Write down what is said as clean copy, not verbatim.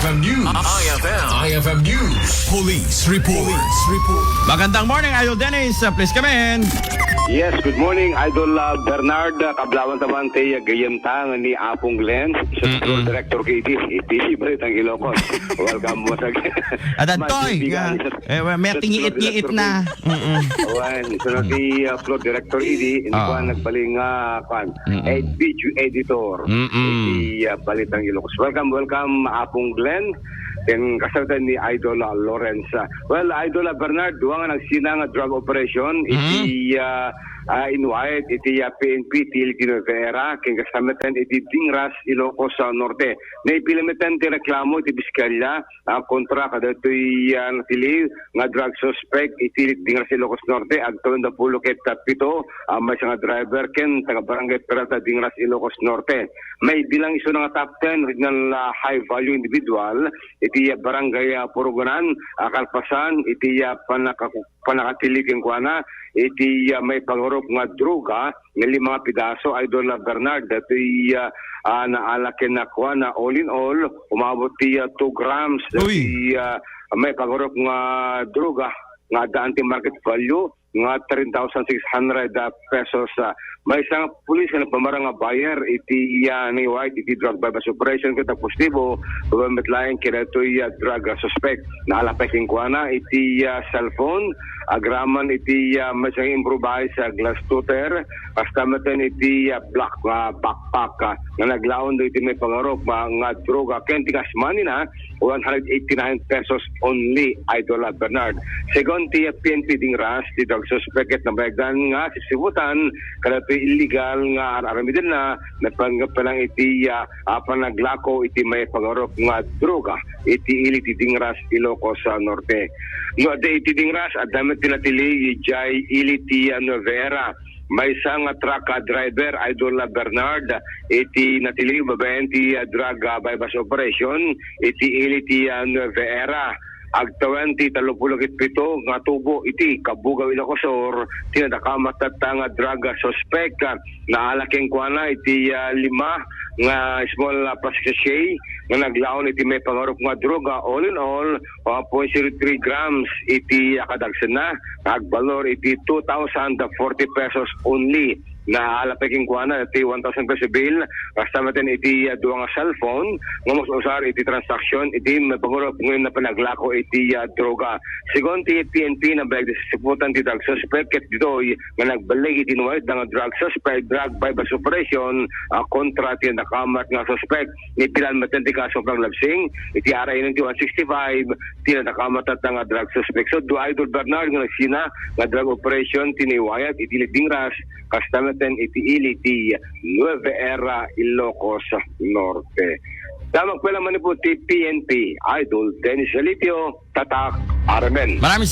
IFM News. IFM News. Police Report. Magandang morning, Idol Dennis. Please come in. Yes, good morning, Idol Bernard. Kablawan taman tayo gayamtang ni Apong Glenn, Floor Director KT, Balitang Ilocos. Welcome mo sa... At Antoy, may tingiit-ngiit na. Awan, sunod ni Floor Director ED, hindi ko nagbaling video editor, Balitang Ilocos. Welcome, Apong Glenn. Then kasagutan ni Idol Lawrence. Well, Idol Bernard, duwa nga nagsinang drug operation, iti inuayat, iti PNP, Tility Novera, king kasamatan iti Dingras, Ilocos Norte. Naipilamitan ti reklamo iti Biscaya, kontra kada ito'y natili nga drug suspect, iti Dingras, Ilocos Norte, agtawin na pulo ket pito, may nga driver ken, taga barangay Peralta, Dingras, Ilocos Norte. May bilang iso nga top 10 regional high value individual, iti barangay Purugunan, Kalpasan, iti panakatiliking kuana, iti may pangurok nga droga ng mga pidaso, Idol Bernard, iti naalakin na kuana all in all, umabot ti 2 grams, iti may pangurok nga droga, nga daanti market value, nga 3,600 pesos. May isang pulis na pamarang nga buyer iti ni White iti drug bypass operation kita positibo government line kaya ito'y drug suspect na alapeking kuana iti cellphone agraman iti may isang improvise glass tutor kastamatan iti black backpack na naglaon do iti may pangarop nga droga kentikas money na 189 pesos only, Idol Bernard. Second ti PNP Dingras ti drug suspect na bayagdan nga sisibutan kada illegal nga aramidin na napanggap pa lang iti panaglako iti may pangarop nga droga iti ili ti Dingras, Ilocos Norte. No, iti Dingras at damit tinatili jay ili ti Novera. May isang truck driver, Idol Bernard, iti natili babayan ti drug bypass operation, iti ili ti Novera. Agtawan ti 37 nga tubo iti Kabugaw Ilocosor tinadakamat nga drug suspect na alaking kuana iti 5 nga small plastic sachet nga naglaon iti may pangarop nga droga all in all 0.03 grams iti akadagsan na agbalor iti 2,040 pesos only na alapeking kuana iti 1,000 peso bill kasamaten iti duwa nga cellphone nga mas usar iti transaction iti mapagurop ngayon na panaglako iti droga. Sigon ti PNP na bayag disiputan ti drug suspect ket ditoy nga nagbalik iti nuwait nga drug suspect drug bypass operation kontra ti nakamat nga suspect ni pilan maten ti kaso ng labsing iti aray ng 165 ti nakamat nga drug suspect. So do Idol Bernard nga nagsina nga drug operation tiniwayat iti Dingras kastamatan iti ili ti Nueva Era, Ilocos Norte. Damang pala man po ti PNP, Idol Dennis Alitio, Tatak, Aramen. Maraming